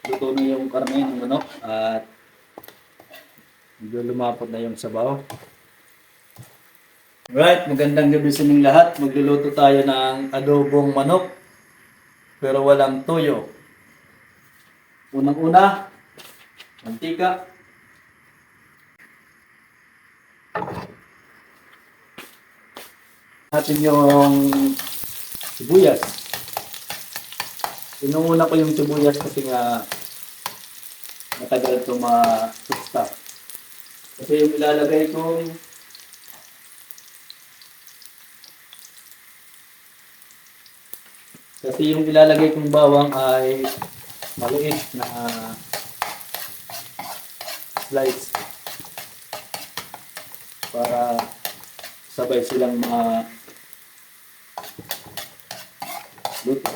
luto na yung karne ng manok at medyo lumapot na yung sabaw. Right, magandang gabi sa inyong lahat. Magluluto tayo ng adobong manok pero walang toyo. Unang-una, mantika. Natin yung sibuyas. Inuuna ko yung sibuyas kasi nga matagal ito ma-tusta. Kasi yung ilalagay kong bawang ay maliit na slice para sabay silang luto.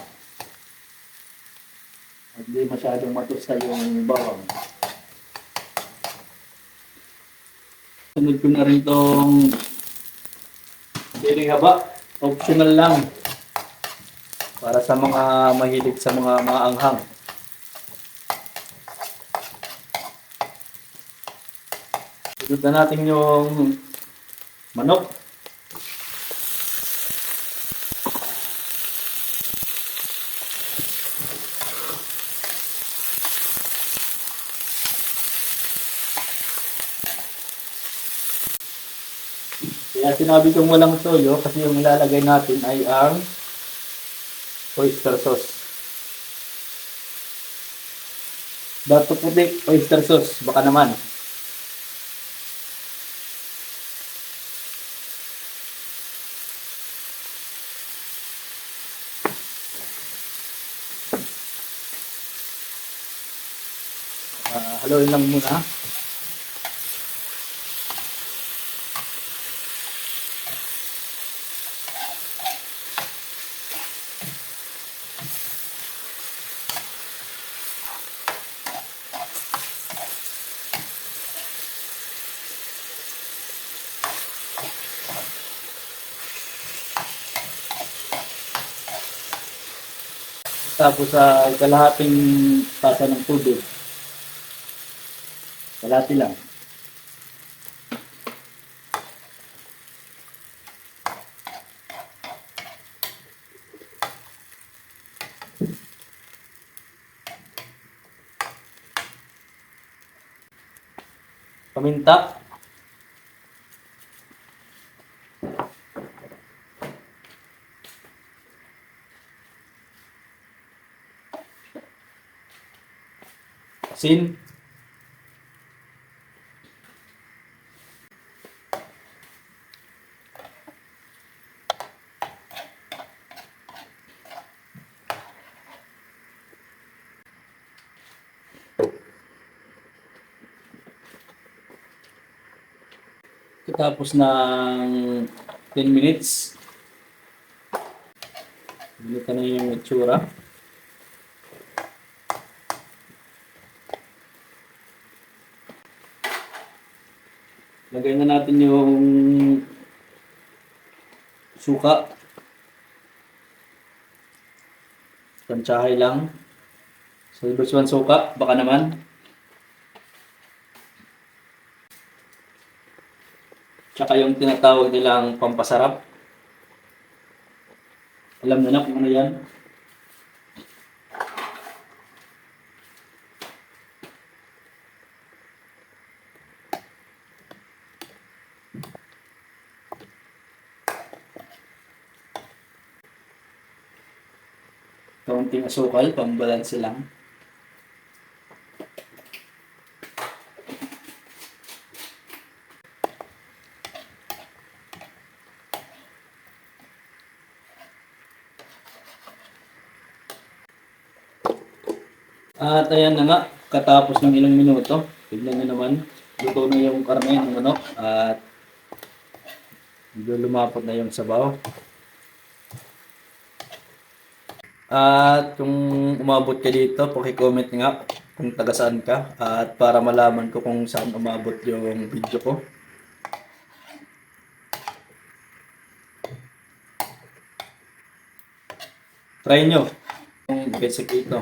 At hindi masyadong matusta yung bawang. Sunod ko na rin itong siling haba. Optional lang. Para sa mga mahilig sa mga maanghang. Sunod na natin yung manok. Kaya sinabi kong walang toyo kasi yung ilalagay natin ay ang oyster sauce. Dato puti, oyster sauce, baka naman. Haluin lang muna. Tapos sa kalahating tasa ng tubig. Kalahati lang. Paminta. Asin. Tapos ng 10 minutes, ganito na yung itsura. Lagay na natin yung suka. Tansyahay lang. So, ibig suka, baka naman. Tsaka yung tinatawag nilang pampasarap. Alam na kung ano yan. Kaunting asukal, pambalanse lang. At ayan na nga, katapos ng ilang minuto, tignan nyo naman, luto na yung karne ng manok at medyo lumapot na yung sabaw. At kung umabot ka dito, paki-comment nga kung taga saan ka at para malaman ko kung saan umabot yung video ko. Try nyo yung basic ito.